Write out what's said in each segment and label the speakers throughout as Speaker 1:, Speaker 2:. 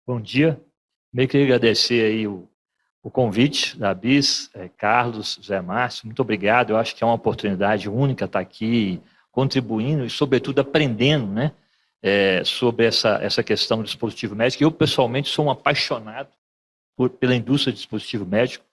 Speaker 1: Bom dia. Meio queria agradecer aí o convite da BIS, Carlos, Zé Márcio, muito obrigado. Eu acho que é uma oportunidade única estar aqui contribuindo e, sobretudo, aprendendo, né, sobre essa questão do dispositivo médico. Eu, pessoalmente, sou um apaixonado pela indústria de dispositivo médico.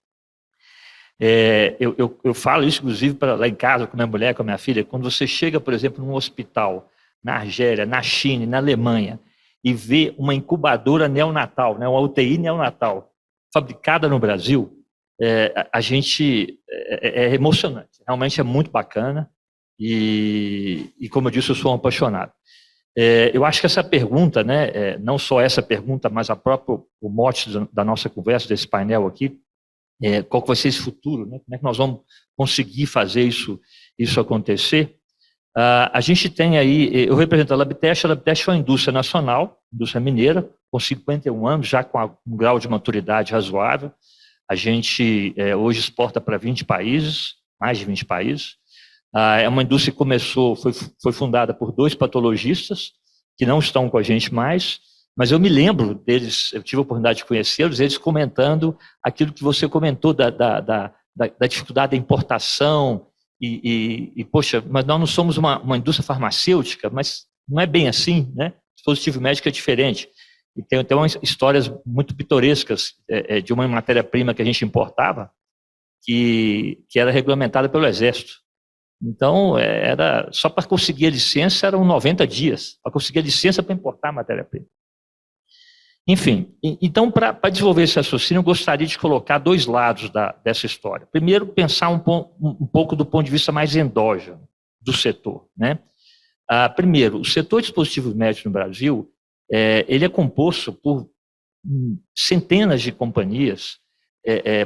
Speaker 1: Eu falo isso, inclusive, lá em casa, com minha mulher, com a minha filha. Quando você chega, por exemplo, num hospital na Argélia, na China, na Alemanha, e vê uma incubadora neonatal, né, uma UTI neonatal, fabricada no Brasil, a gente é emocionante. Realmente é muito bacana. E como eu disse, eu sou um apaixonado. Eu acho que essa pergunta, né, não só essa pergunta, mas o mote da nossa conversa, desse painel aqui, qual que vai ser esse futuro, né? Como é que nós vamos conseguir fazer isso acontecer? A gente tem aí, eu represento a Labtest é uma indústria nacional, indústria mineira, com 51 anos, já com um grau de maturidade razoável. A gente hoje exporta para 20 países, mais de 20 países. É uma indústria que foi fundada por 2 patologistas, que não estão com a gente mais, mas eu me lembro deles, eu tive a oportunidade de conhecê-los, eles comentando aquilo que você comentou da dificuldade da importação, poxa, mas nós não somos uma indústria farmacêutica, mas não é bem assim, né? O dispositivo médico é diferente. E tem umas histórias muito pitorescas de uma matéria-prima que a gente importava, que era regulamentada pelo Exército. Então, só para conseguir a licença eram 90 dias, para conseguir a licença para importar a matéria-prima. Enfim, então, para desenvolver esse raciocínio, eu gostaria de colocar 2 lados dessa história. Primeiro, pensar um pouco do ponto de vista mais endógeno do setor, né? Primeiro, o setor de dispositivos médicos no Brasil, ele é composto por centenas de companhias,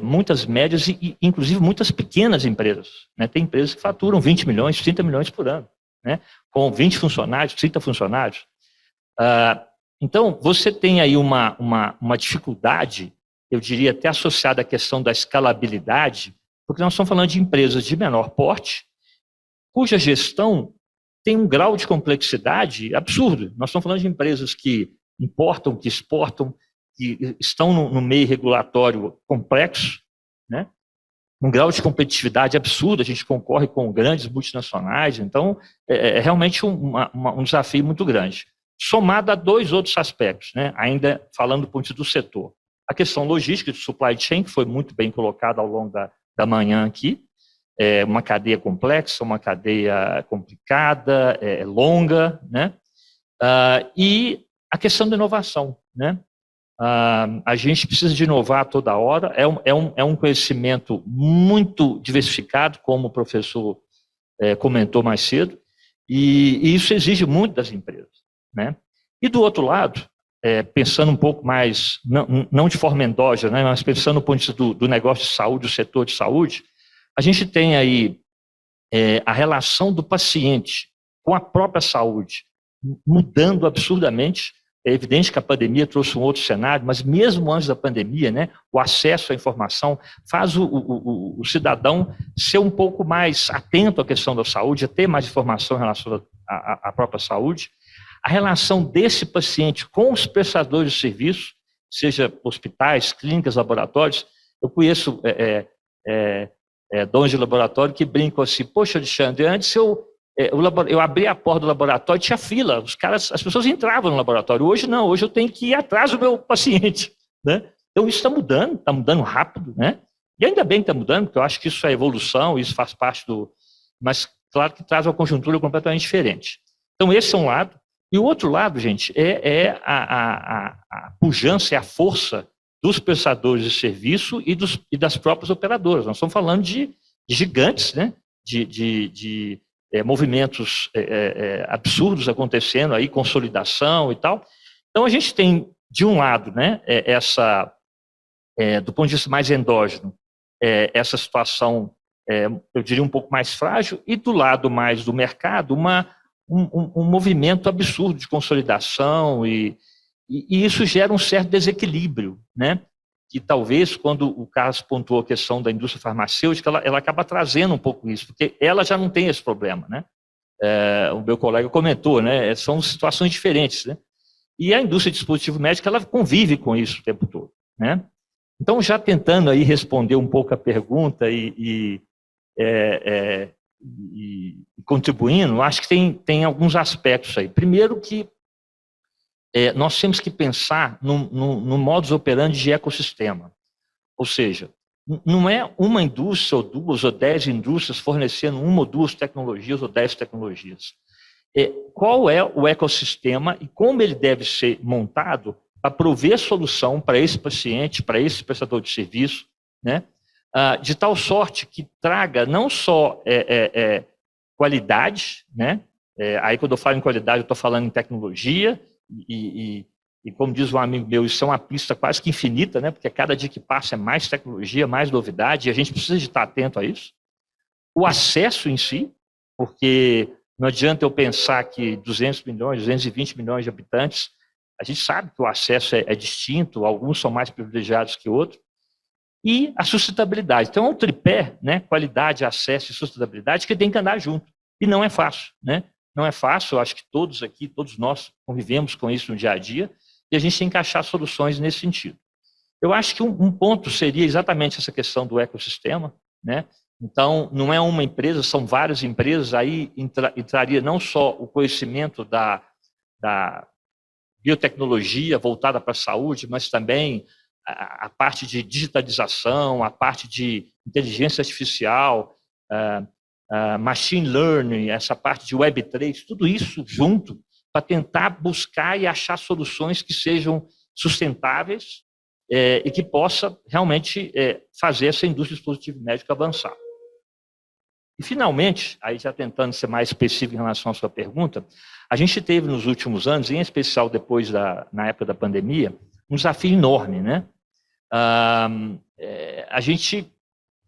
Speaker 1: muitas médias e, inclusive, muitas pequenas empresas, né? Tem empresas que faturam 20 milhões, 30 milhões por ano, né? Com 20 funcionários, 30 funcionários. Então, você tem aí uma dificuldade, eu diria até associada à questão da escalabilidade, porque nós estamos falando de empresas de menor porte, cuja gestão tem um grau de complexidade absurdo. Nós estamos falando de empresas que importam, que exportam, que estão no meio regulatório complexo, né? Um grau de competitividade absurdo, a gente concorre com grandes multinacionais, então é realmente um desafio muito grande. Somado a 2 outros aspectos, né? Ainda falando do ponto de vista do setor. A questão logística de supply chain, que foi muito bem colocada ao longo da manhã aqui, uma cadeia complexa, uma cadeia complicada, longa, né? E a questão da inovação, né? A gente precisa de inovar toda hora, é um conhecimento muito diversificado, como o professor comentou mais cedo, e isso exige muito das empresas, né? E do outro lado, pensando um pouco mais, não de forma endógena, né, mas pensando no ponto de vista do negócio de saúde, do setor de saúde, a gente tem aí a relação do paciente com a própria saúde mudando absurdamente. É evidente que a pandemia trouxe um outro cenário, mas mesmo antes da pandemia, né, o acesso à informação faz o cidadão ser um pouco mais atento à questão da saúde, a ter mais informação em relação à própria saúde. A relação desse paciente com os prestadores de serviço, seja hospitais, clínicas, laboratórios. Eu conheço donos de laboratório que brincam assim: poxa, Alexandre, antes eu abri a porta do laboratório, tinha fila, as pessoas entravam no laboratório. Hoje não, hoje eu tenho que ir atrás do meu paciente, né? Então isso está mudando rápido, né? E ainda bem que está mudando, porque eu acho que isso é evolução, isso faz parte mas claro que traz uma conjuntura completamente diferente. Então esse é um lado. E o outro lado, gente, é a pujança, a força dos prestadores de serviço e das próprias operadoras. Nós estamos falando de gigantes, né? De movimentos absurdos acontecendo aí, consolidação e tal. Então a gente tem, de um lado, né, do ponto de vista mais endógeno, essa situação, eu diria, um pouco mais frágil, e do lado mais do mercado, um movimento absurdo de consolidação, e isso gera um certo desequilíbrio, né? Que talvez, quando o Carlos pontuou a questão da indústria farmacêutica, ela acaba trazendo um pouco isso, porque ela já não tem esse problema, né? O meu colega comentou, né? São situações diferentes, né? E a indústria de dispositivo médico, ela convive com isso o tempo todo, né? Então, já tentando aí responder um pouco a pergunta e contribuindo, acho que tem alguns aspectos aí. Primeiro que nós temos que pensar no modus operandi de ecossistema. Ou seja, não é uma indústria, ou 2 ou 10 indústrias fornecendo 1 ou 2 tecnologias ou 10 tecnologias. Qual é o ecossistema e como ele deve ser montado para prover solução para esse paciente, para esse prestador de serviço, né? De tal sorte que traga não só qualidade, né? Aí quando eu falo em qualidade, eu estou falando em tecnologia, e como diz um amigo meu, isso é uma pista quase que infinita, né? Porque cada dia que passa é mais tecnologia, mais novidade, e a gente precisa de estar atento a isso. O acesso em si, porque não adianta eu pensar que 200 milhões, 220 milhões de habitantes, a gente sabe que o acesso é distinto, alguns são mais privilegiados que outros, e a sustentabilidade. Então, é um tripé, né? Qualidade, acesso e sustentabilidade, que tem que andar junto. E não é fácil, né? Não é fácil, eu acho que todos aqui, todos nós convivemos com isso no dia a dia, e a gente tem que achar soluções nesse sentido. Eu acho que um ponto seria exatamente essa questão do ecossistema, né? Então, não é uma empresa, são várias empresas, aí entraria não só o conhecimento da biotecnologia voltada para a saúde, mas também a parte de digitalização, a parte de inteligência artificial, machine learning, essa parte de Web3, tudo isso junto para tentar buscar e achar soluções que sejam sustentáveis e que possa realmente fazer essa indústria de dispositivo médico avançar. E, finalmente, aí já tentando ser mais específico em relação à sua pergunta, a gente teve nos últimos anos, em especial depois na época da pandemia, um desafio enorme, né? A gente,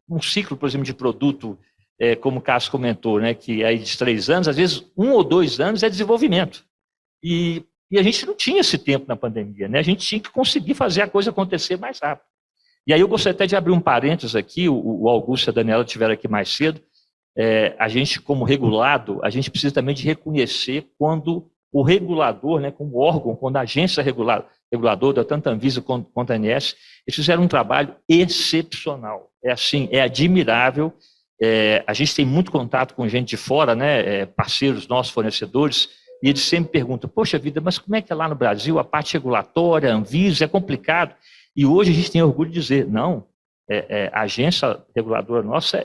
Speaker 1: um ciclo, por exemplo, de produto, como o Cássio comentou, né, que é de 3 anos, às vezes 1 ou 2 anos é desenvolvimento. E a gente não tinha esse tempo na pandemia, né? A gente tinha que conseguir fazer a coisa acontecer mais rápido. E aí eu gostaria até de abrir um parênteses aqui, o Augusto e a Daniela estiveram aqui mais cedo. A gente, como regulado, a gente precisa também de reconhecer quando o regulador, né, como órgão, quando a agência reguladora, tanto a Anvisa quanto a ANS, eles fizeram um trabalho excepcional. É admirável. A gente tem muito contato com gente de fora, né, parceiros nossos, fornecedores, e eles sempre perguntam, poxa vida, mas como é que é lá no Brasil a parte regulatória, a Anvisa, é complicado. E hoje a gente tem orgulho de dizer, não, a agência reguladora nossa,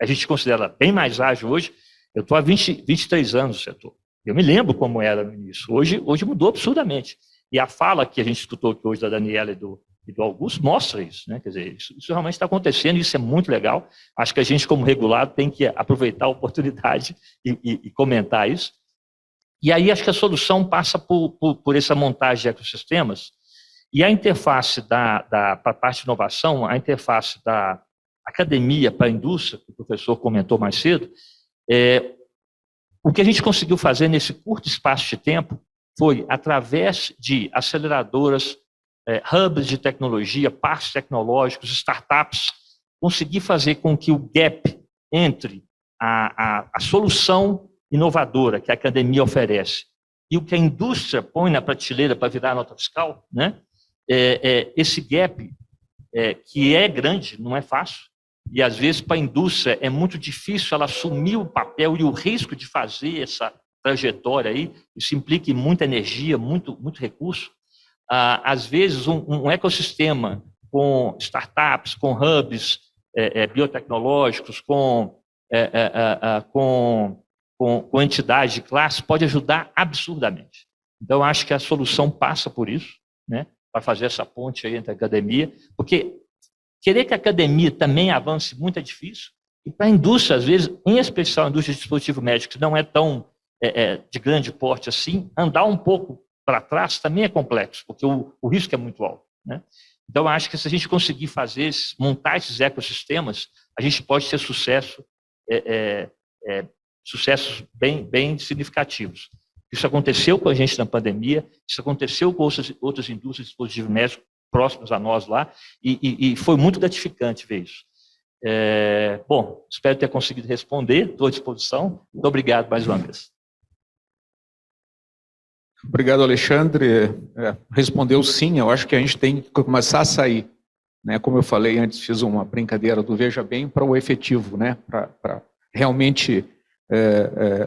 Speaker 1: a gente considera ela bem mais ágil hoje. Eu estou há 23 anos no setor. Eu me lembro como era no início. Hoje mudou absurdamente. E a fala que a gente escutou aqui hoje da Daniela e do Augusto mostra isso, né? Quer dizer, isso realmente está acontecendo e isso é muito legal. Acho que a gente, como regulado, tem que aproveitar a oportunidade e comentar isso. E aí acho que a solução passa por essa montagem de ecossistemas e a interface para a parte de inovação, a interface da academia para a indústria, que o professor comentou mais cedo, o que a gente conseguiu fazer nesse curto espaço de tempo foi, através de aceleradoras, hubs de tecnologia, parques tecnológicos, startups, conseguir fazer com que o gap entre a solução inovadora que a academia oferece e o que a indústria põe na prateleira para virar nota fiscal, né? Esse gap, que é grande, não é fácil, e às vezes para a indústria é muito difícil ela assumir o papel e o risco de fazer essa trajetória aí, isso implica em muita energia, muito recurso. Às vezes um ecossistema com startups, com hubs biotecnológicos, com entidades de classe, pode ajudar absurdamente. Então, acho que a solução passa por isso, né, para fazer essa ponte aí entre a academia, porque querer que a academia também avance muito é difícil, e para a indústria, às vezes, em especial a indústria de dispositivo médico, que não é tão de grande porte assim, andar um pouco para trás também é complexo, porque o risco é muito alto, né? Então, acho que se a gente conseguir montar esses ecossistemas, a gente pode ter sucessos bem significativos. Isso aconteceu com a gente na pandemia, isso aconteceu com outras indústrias de dispositivos médicos próximas a nós lá, e foi muito gratificante ver isso. Bom, espero ter conseguido responder, estou à disposição. Muito obrigado mais uma vez.
Speaker 2: Obrigado, Alexandre. Respondeu sim, eu acho que a gente tem que começar a sair, né? Como eu falei antes, fiz uma brincadeira do Veja Bem para o efetivo, né? Para realmente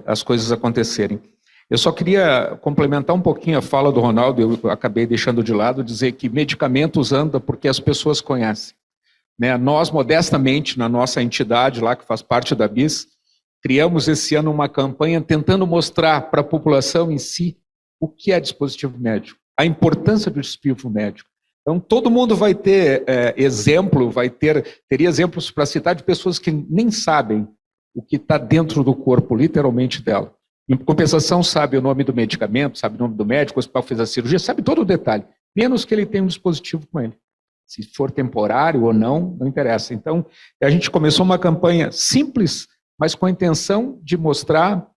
Speaker 2: as coisas acontecerem. Eu só queria complementar um pouquinho a fala do Ronaldo, eu acabei deixando de lado, dizer que medicamentos andam porque as pessoas conhecem, né? Nós, modestamente, na nossa entidade lá, que faz parte da BIS, criamos esse ano uma campanha tentando mostrar para a população em si o que é dispositivo médico, a importância do dispositivo médico. Então, todo mundo vai ter teria exemplos para citar de pessoas que nem sabem o que está dentro do corpo, literalmente, dela. Em compensação, sabe o nome do medicamento, sabe o nome do médico, o hospital fez a cirurgia, sabe todo o detalhe, menos que ele tenha um dispositivo com ele. Se for temporário ou não, não interessa. Então, a gente começou uma campanha simples, mas com a intenção de mostrar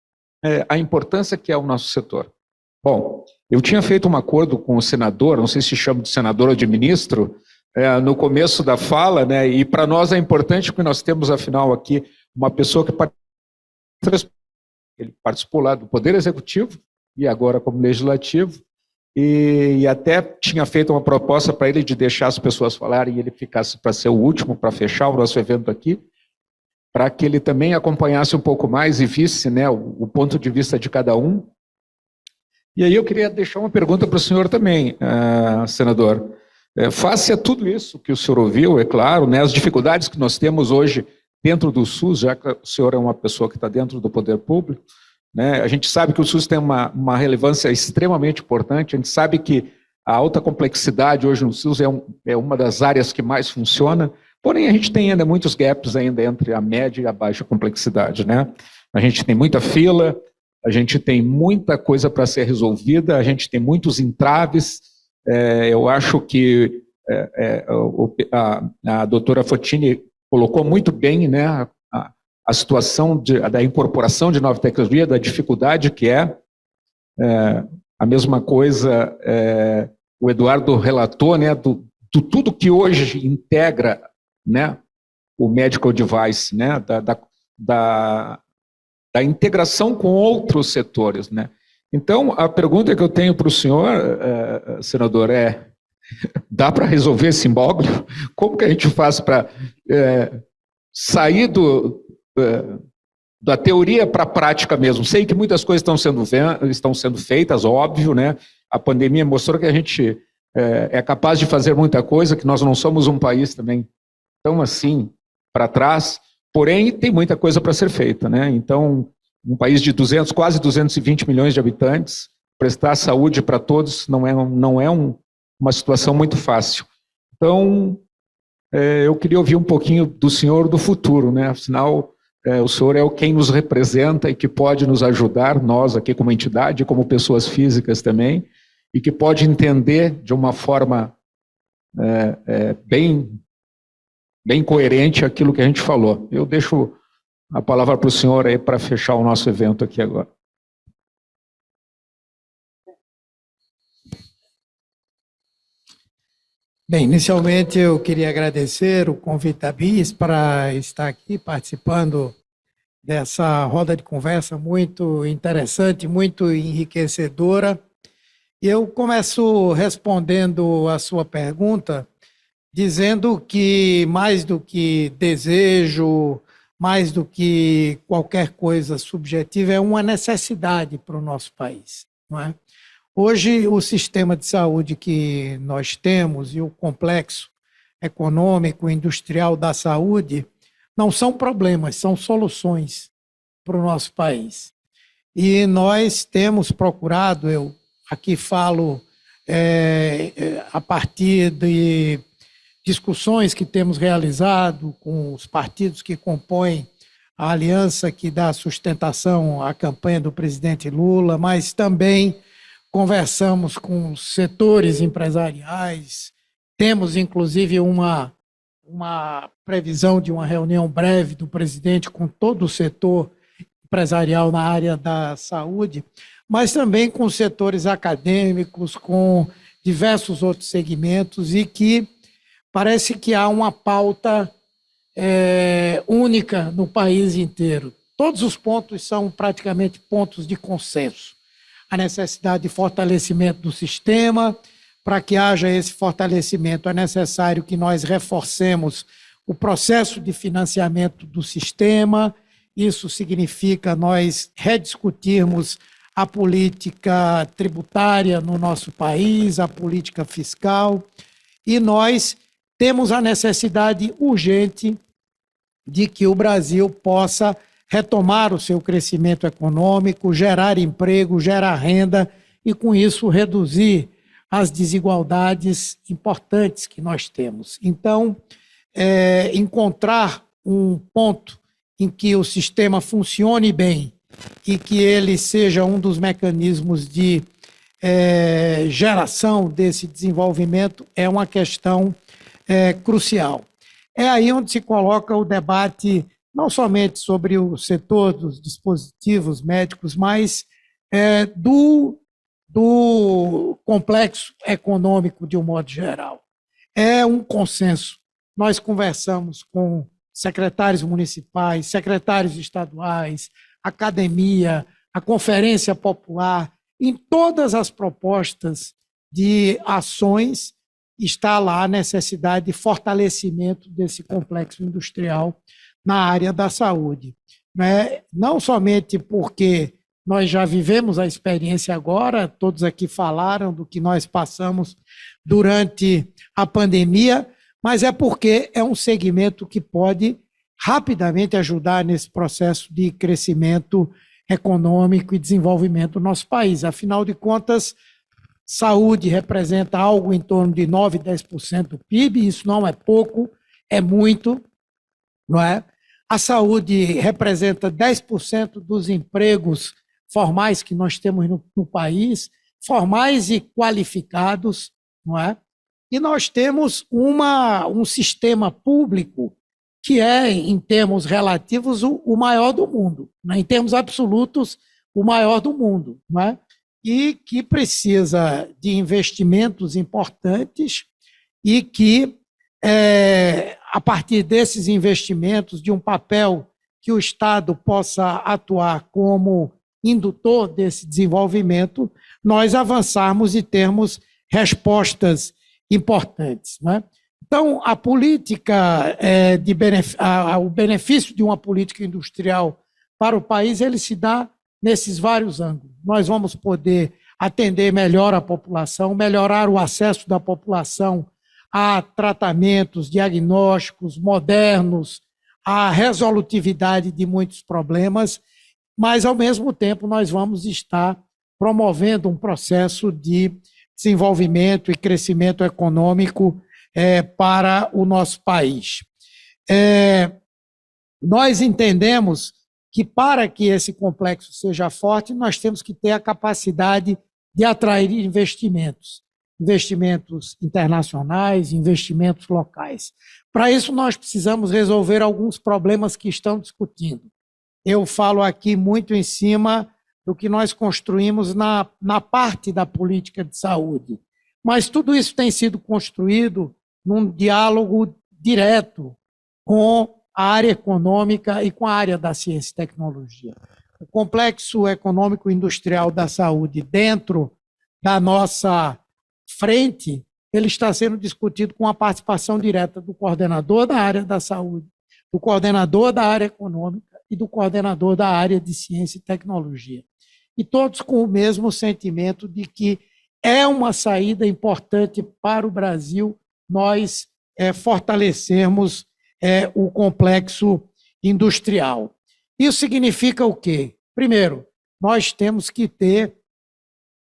Speaker 2: a importância que é o nosso setor. Bom, eu tinha feito um acordo com o senador, não sei se chama de senador ou de ministro, no começo da fala, né, e para nós é importante porque nós temos, afinal, aqui uma pessoa que ele participou lá do Poder Executivo e agora como Legislativo, e até tinha feito uma proposta para ele de deixar as pessoas falarem e ele ficasse para ser o último, para fechar o nosso evento aqui, para que ele também acompanhasse um pouco mais e visse, né, o ponto de vista de cada um. E aí eu queria deixar uma pergunta para o senhor também, senador. Face a tudo isso que o senhor ouviu, é claro, né, as dificuldades que nós temos hoje dentro do SUS, já que o senhor é uma pessoa que está dentro do poder público, né, a gente sabe que o SUS tem uma relevância extremamente importante, a gente sabe que a alta complexidade hoje no SUS é uma das áreas que mais funciona, porém a gente tem ainda muitos gaps ainda entre a média e a baixa complexidade, né? A gente tem muita fila, a gente tem muita coisa para ser resolvida, a gente tem muitos entraves. Eu acho que a doutora Fotini colocou muito bem, né, a situação da incorporação de nova tecnologia, da dificuldade que é. A mesma coisa, o Eduardo relatou, né, do tudo que hoje integra, né, o medical device, né, da integração com outros setores, né? Então, a pergunta que eu tenho para o senhor, senador, dá para resolver esse imbróglio? Como que a gente faz para sair da teoria para a prática mesmo? Sei que muitas coisas estão sendo feitas, óbvio, né? A pandemia mostrou que a gente é capaz de fazer muita coisa, que nós não somos um país também tão assim para trás, porém tem muita coisa para ser feita, né? Então, um país de quase 220 milhões de habitantes, prestar saúde para todos não é uma situação muito fácil. Então, eu queria ouvir um pouquinho do senhor do futuro, né? Afinal, o senhor é quem nos representa e que pode nos ajudar, nós aqui como entidade, como pessoas físicas também, e que pode entender de uma forma bem coerente aquilo que a gente falou. Eu deixo a palavra para o senhor aí para fechar o nosso evento aqui agora.
Speaker 3: Bem, inicialmente eu queria agradecer o convite da BIS para estar aqui participando dessa roda de conversa muito interessante, muito enriquecedora. Eu começo respondendo a sua pergunta, dizendo que mais do que desejo, mais do que qualquer coisa subjetiva, é uma necessidade para o nosso país, não é? Hoje, o sistema de saúde que nós temos e o complexo econômico, industrial da saúde não são problemas, são soluções para o nosso país. E nós temos procurado, eu aqui falo a partir de discussões que temos realizado com os partidos que compõem a aliança que dá sustentação à campanha do presidente Lula, mas também conversamos com setores empresariais, temos inclusive uma previsão de uma reunião breve do presidente com todo o setor empresarial na área da saúde, mas também com setores acadêmicos, com diversos outros segmentos, e que parece que há uma pauta única no país inteiro. Todos os pontos são praticamente pontos de consenso. a necessidade de fortalecimento do sistema. Para que haja esse fortalecimento, é necessário que nós reforcemos o processo de financiamento do sistema. Isso significa nós rediscutirmos a política tributária no nosso país, a política fiscal, e nós temos a necessidade urgente de que o Brasil possa retomar o seu crescimento econômico, gerar emprego, gerar renda e, com isso, reduzir as desigualdades importantes que nós temos. Então, encontrar um ponto em que o sistema funcione bem e que ele seja um dos mecanismos de geração desse desenvolvimento é uma questão crucial. É aí onde se coloca o debate não somente sobre o setor dos dispositivos médicos, mas do complexo econômico de um modo geral. É um consenso. Nós conversamos com secretários municipais, secretários estaduais, academia, a Conferência Popular. Em todas as propostas de ações está lá a necessidade de fortalecimento desse complexo industrial na área da saúde. Não somente porque nós já vivemos a experiência agora, todos aqui falaram do que nós passamos durante a pandemia, mas é porque é um segmento que pode rapidamente ajudar nesse processo de crescimento econômico e desenvolvimento do nosso país. Afinal de contas, saúde representa algo em torno de 9%, 10% do PIB, isso não é pouco, é muito, não é? A saúde representa 10% dos empregos formais que nós temos no país, formais e qualificados, não é? E nós temos um sistema público que é, em termos relativos, o maior do mundo, né? Em termos absolutos, o maior do mundo, não é? E que precisa de investimentos importantes e que, a partir desses investimentos, de um papel que o Estado possa atuar como indutor desse desenvolvimento, nós avançarmos e termos respostas importantes, né? Então, a política, o benefício de uma política industrial para o país, ele se dá nesses vários ângulos. Nós vamos poder atender melhor a população, melhorar o acesso da população a tratamentos, diagnósticos modernos, a resolutividade de muitos problemas, mas, ao mesmo tempo, nós vamos estar promovendo um processo de desenvolvimento e crescimento econômico para o nosso país. Nós entendemos que, para que esse complexo seja forte, nós temos que ter a capacidade de atrair investimentos internacionais, investimentos locais. Para isso, nós precisamos resolver alguns problemas que estão discutindo. Eu falo aqui muito em cima do que nós construímos na parte da política de saúde. Mas tudo isso tem sido construído num diálogo direto com a área econômica e com a área da ciência e tecnologia. O complexo econômico industrial da saúde dentro da nossa frente, ele está sendo discutido com a participação direta do coordenador da área da saúde, do coordenador da área econômica e do coordenador da área de ciência e tecnologia. E todos com o mesmo sentimento de que é uma saída importante para o Brasil nós fortalecermos o complexo industrial. Isso significa o quê? Primeiro, nós temos que ter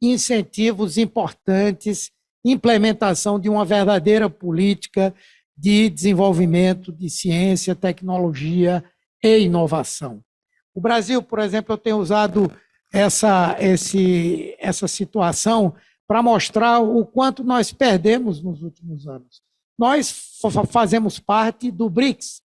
Speaker 3: incentivos importantes, implementação de uma verdadeira política de desenvolvimento de ciência, tecnologia e inovação. O Brasil, por exemplo, eu tenho usado essa situação para mostrar o quanto nós perdemos nos últimos anos. Nós fazemos parte do BRICS,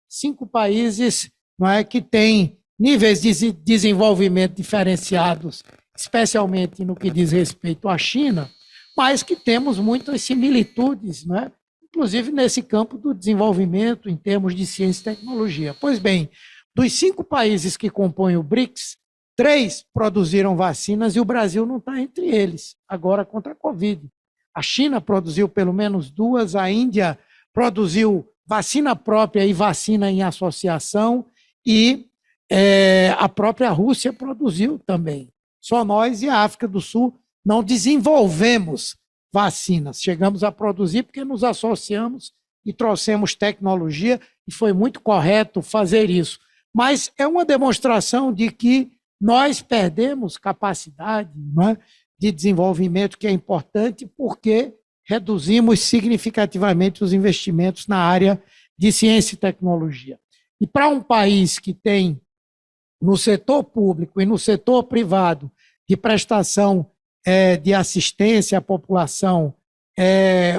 Speaker 3: 5 países, não é, que têm níveis de desenvolvimento diferenciados, especialmente no que diz respeito à China, mas que temos muitas similitudes, não é? Inclusive nesse campo do desenvolvimento em termos de ciência e tecnologia. Pois bem, dos 5 países que compõem o BRICS, 3 produziram vacinas e o Brasil não está entre eles, agora contra a Covid. A China produziu pelo menos 2, a Índia produziu vacina própria e vacina em associação, e a própria Rússia produziu também. Só nós e a África do Sul não desenvolvemos vacinas. Chegamos a produzir porque nos associamos e trouxemos tecnologia, e foi muito correto fazer isso. Mas é uma demonstração de que nós perdemos capacidade, não é, de desenvolvimento, que é importante, porque reduzimos significativamente os investimentos na área de ciência e tecnologia. E para um país que tem, no setor público e no setor privado, de prestação de assistência à população,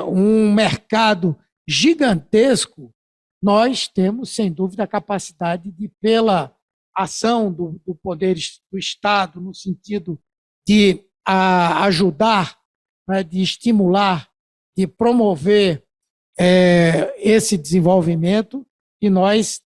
Speaker 3: um mercado gigantesco, nós temos, sem dúvida, a capacidade de, pela ação do poder do Estado, no sentido de ajudar, né, de estimular, de promover esse desenvolvimento, e nós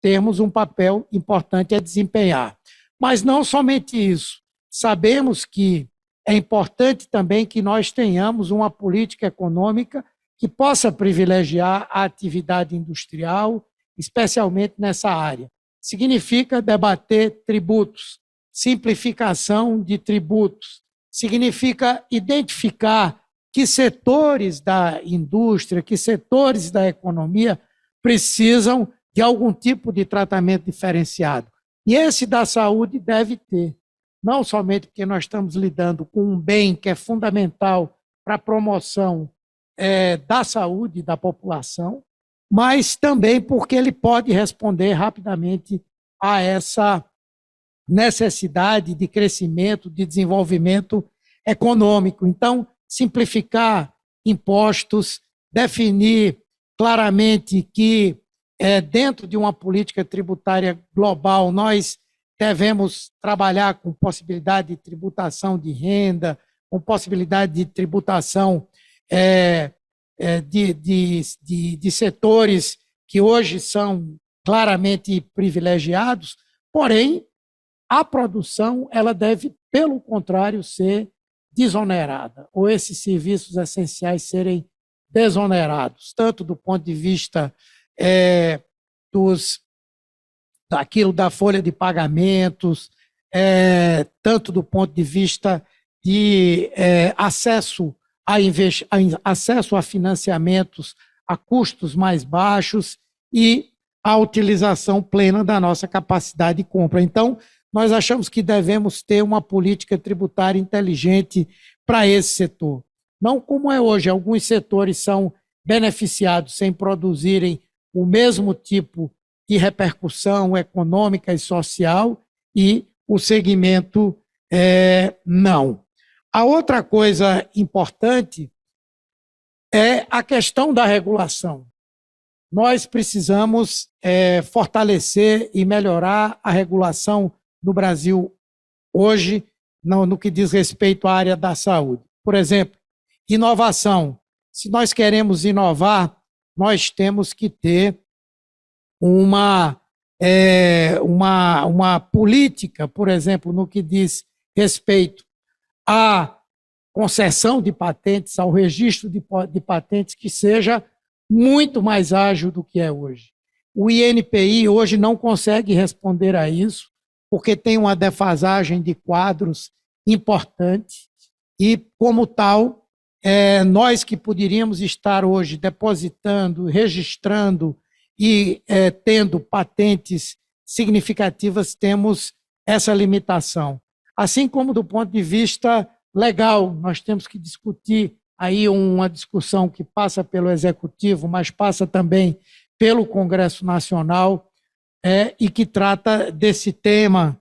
Speaker 3: temos um papel importante a desempenhar. Mas não somente isso. Sabemos que é importante também que nós tenhamos uma política econômica que possa privilegiar a atividade industrial, especialmente nessa área. Significa debater tributos, simplificação de tributos, significa identificar que setores da indústria, que setores da economia precisam de algum tipo de tratamento diferenciado. E esse da saúde deve ter, não somente porque nós estamos lidando com um bem que é fundamental para a promoção da saúde da população, mas também porque ele pode responder rapidamente a essa necessidade de crescimento, de desenvolvimento econômico. Então, simplificar impostos, definir claramente que, dentro de uma política tributária global, nós devemos trabalhar com possibilidade de tributação de renda, com possibilidade de tributação de setores que hoje são claramente privilegiados, porém, a produção ela deve, pelo contrário, ser desonerada, ou esses serviços essenciais serem desonerados, tanto do ponto de vista daquilo da folha de pagamentos, tanto do ponto de vista de acesso a financiamentos a custos mais baixos e a utilização plena da nossa capacidade de compra. Então, nós achamos que devemos ter uma política tributária inteligente para esse setor. Não como é hoje, alguns setores são beneficiados sem produzirem o mesmo tipo de repercussão econômica e social, e o segmento não. A outra coisa importante é a questão da regulação. Nós precisamos fortalecer e melhorar a regulação no Brasil hoje, no que diz respeito à área da saúde. Por exemplo, inovação. Se nós queremos inovar, nós temos que ter uma política, por exemplo, no que diz respeito à concessão de patentes, ao registro de patentes, que seja muito mais ágil do que é hoje. O INPI hoje não consegue responder a isso, porque tem uma defasagem de quadros importante, e, como tal, nós que poderíamos estar hoje depositando, registrando e tendo patentes significativas, temos essa limitação. Assim como do ponto de vista legal, nós temos que discutir aí uma discussão que passa pelo Executivo, mas passa também pelo Congresso Nacional, e que trata desse tema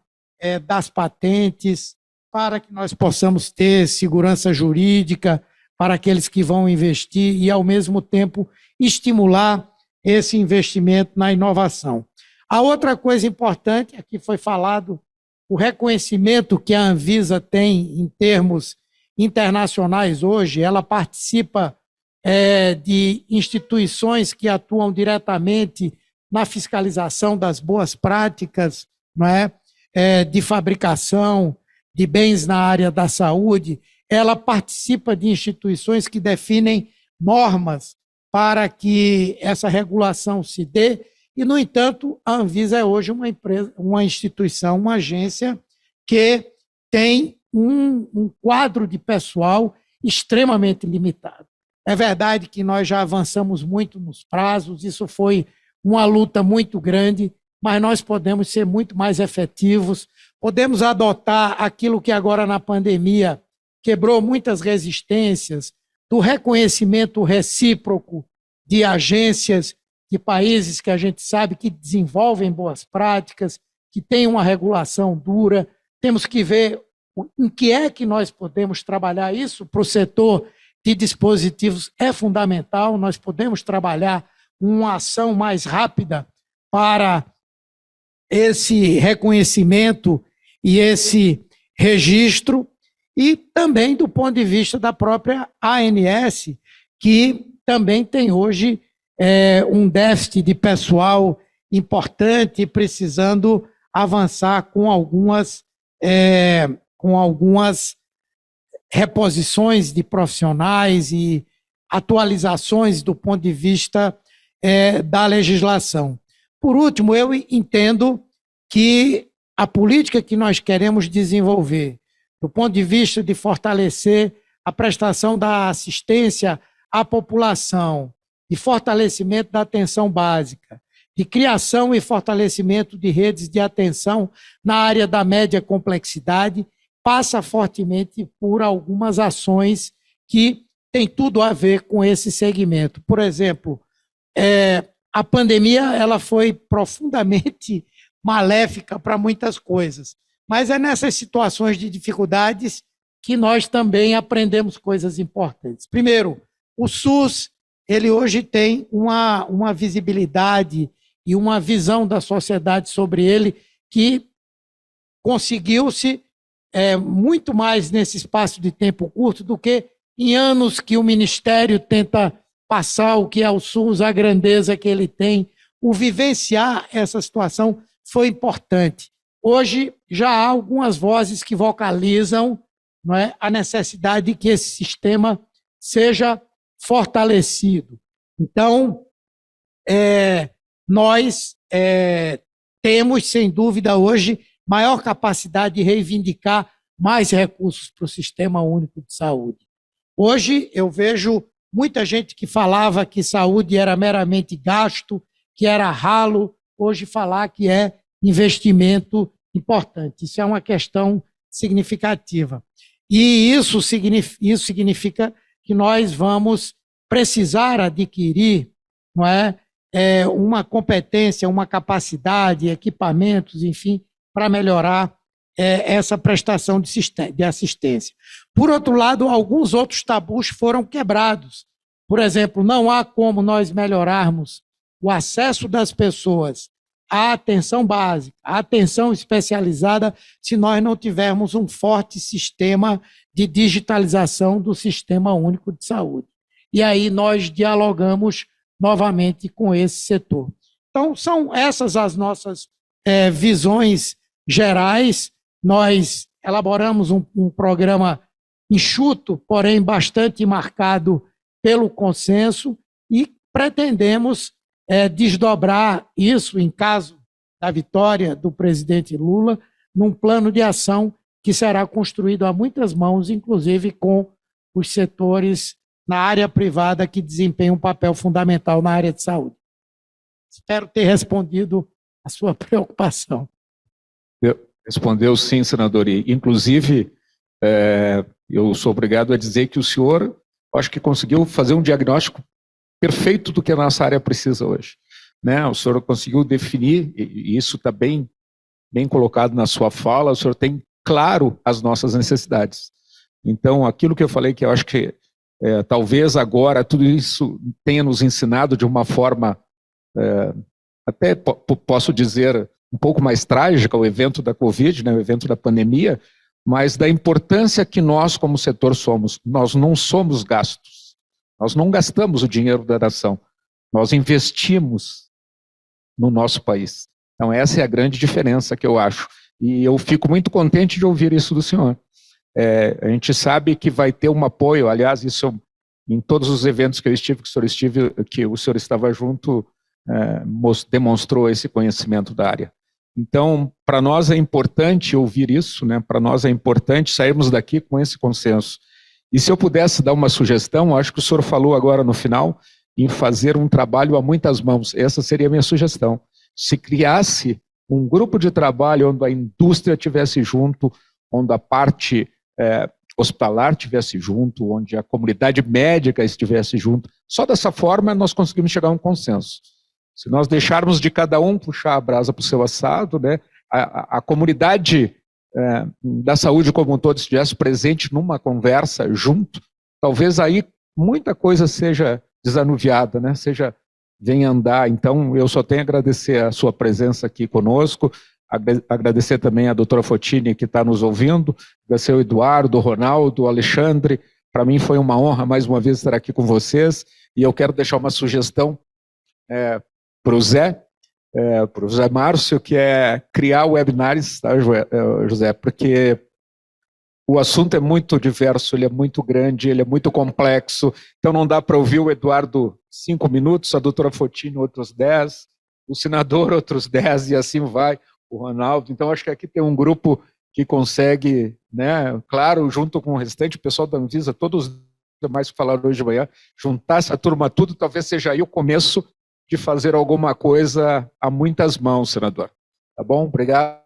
Speaker 3: das patentes, para que nós possamos ter segurança jurídica para aqueles que vão investir e, ao mesmo tempo, estimular esse investimento na inovação. A outra coisa importante, aqui foi falado, o reconhecimento que a Anvisa tem em termos internacionais hoje. Ela participa de instituições que atuam diretamente na fiscalização das boas práticas, não é? de fabricação de bens na área da saúde, ela participa de instituições que definem normas para que essa regulação se dê, e, no entanto, a Anvisa é hoje uma empresa, uma instituição, uma agência que tem um quadro de pessoal extremamente limitado. É verdade que nós já avançamos muito nos prazos, isso foi uma luta muito grande, mas nós podemos ser muito mais efetivos, podemos adotar aquilo que agora na pandemia quebrou muitas resistências, do reconhecimento recíproco de agências de países que a gente sabe que desenvolvem boas práticas, que têm uma regulação dura. Temos que ver em que é que nós podemos trabalhar isso. Para o setor de dispositivos é fundamental, nós podemos trabalhar uma ação mais rápida para esse reconhecimento e esse registro, e também do ponto de vista da própria ANS, que também tem hoje um déficit de pessoal importante, precisando avançar com algumas reposições de profissionais e atualizações do ponto de vista da legislação. Por último, eu entendo que a política que nós queremos desenvolver, do ponto de vista de fortalecer a prestação da assistência à população, de fortalecimento da atenção básica, de criação e fortalecimento de redes de atenção na área da média complexidade, passa fortemente por algumas ações que têm tudo a ver com esse segmento. Por exemplo, a pandemia ela foi profundamente maléfica para muitas coisas, mas é nessas situações de dificuldades que nós também aprendemos coisas importantes. Primeiro, o SUS, ele hoje tem uma visibilidade e uma visão da sociedade sobre ele que conseguiu-se muito mais nesse espaço de tempo curto do que em anos que o Ministério tenta passar o que é o SUS, a grandeza que ele tem. O vivenciar essa situação foi importante. Hoje já há algumas vozes que vocalizam, não é, a necessidade de que esse sistema seja fortalecido. Então, nós temos, sem dúvida, hoje, maior capacidade de reivindicar mais recursos para o Sistema Único de Saúde. Hoje, eu vejo muita gente que falava que saúde era meramente gasto, que era ralo, hoje falar que é investimento importante. Isso é uma questão significativa. E isso significa que nós vamos precisar adquirir, não é, uma competência, uma capacidade, equipamentos, enfim, para melhorar essa prestação de assistência. Por outro lado, alguns outros tabus foram quebrados. Por exemplo, não há como nós melhorarmos o acesso das pessoas à atenção básica, à atenção especializada, se nós não tivermos um forte sistema de digitalização do Sistema Único de Saúde. E aí nós dialogamos novamente com esse setor. Então, são essas as nossas visões gerais. Nós elaboramos um programa enxuto, porém bastante marcado pelo consenso, e pretendemos desdobrar isso, em caso da vitória do presidente Lula, num plano de ação que será construído a muitas mãos, inclusive com os setores na área privada que desempenham um papel fundamental na área de saúde. Espero ter respondido a sua preocupação.
Speaker 2: Respondeu sim, senador. E, inclusive, eu sou obrigado a dizer que o senhor, acho que conseguiu fazer um diagnóstico perfeito do que a nossa área precisa hoje. Né? O senhor conseguiu definir, e isso está bem colocado na sua fala, o senhor tem claro as nossas necessidades. Então, aquilo que eu falei, que eu acho que talvez agora tudo isso tenha nos ensinado de uma forma, até posso dizer, um pouco mais trágica, o evento da Covid, né, o evento da pandemia, mas da importância que nós, como setor, somos. Nós não somos gastos. Nós não gastamos o dinheiro da nação. Nós investimos no nosso país. Então, essa é a grande diferença que eu acho. E eu fico muito contente de ouvir isso do senhor. A gente sabe que vai ter um apoio, aliás, isso em todos os eventos que eu estive, que o senhor estava junto, demonstrou esse conhecimento da área. Então, para nós é importante ouvir isso, né? Para nós é importante sairmos daqui com esse consenso. E se eu pudesse dar uma sugestão, acho que o senhor falou agora no final, em fazer um trabalho a muitas mãos. Essa seria a minha sugestão. Se criasse um grupo de trabalho onde a indústria estivesse junto, onde a parte hospitalar estivesse junto, onde a comunidade médica estivesse junto. Só dessa forma nós conseguimos chegar a um consenso. Se nós deixarmos de cada um puxar a brasa para o seu assado, né, a comunidade da saúde como um todo estivesse presente numa conversa junto, talvez aí muita coisa seja desanuviada, né, venha andar. Então, eu só tenho a agradecer a sua presença aqui conosco, agradecer também a doutora Fotini, que está nos ouvindo, agradecer o Eduardo, o Ronaldo, o Alexandre. Para mim foi uma honra, mais uma vez, estar aqui com vocês, e eu quero deixar uma sugestão para o Zé Márcio, que é criar webinars, tá, José? Porque o assunto é muito diverso, ele é muito grande, ele é muito complexo, então não dá para ouvir o Eduardo 5 minutos, a doutora Fotini outros 10, o senador outros 10 e assim vai, o Ronaldo. Então acho que aqui tem um grupo que consegue, né, claro, junto com o restante, o pessoal da Anvisa, todos os demais que falaram hoje de manhã, juntar essa turma tudo, talvez seja aí o começo de fazer alguma coisa a muitas mãos, senador. Tá bom? Obrigado.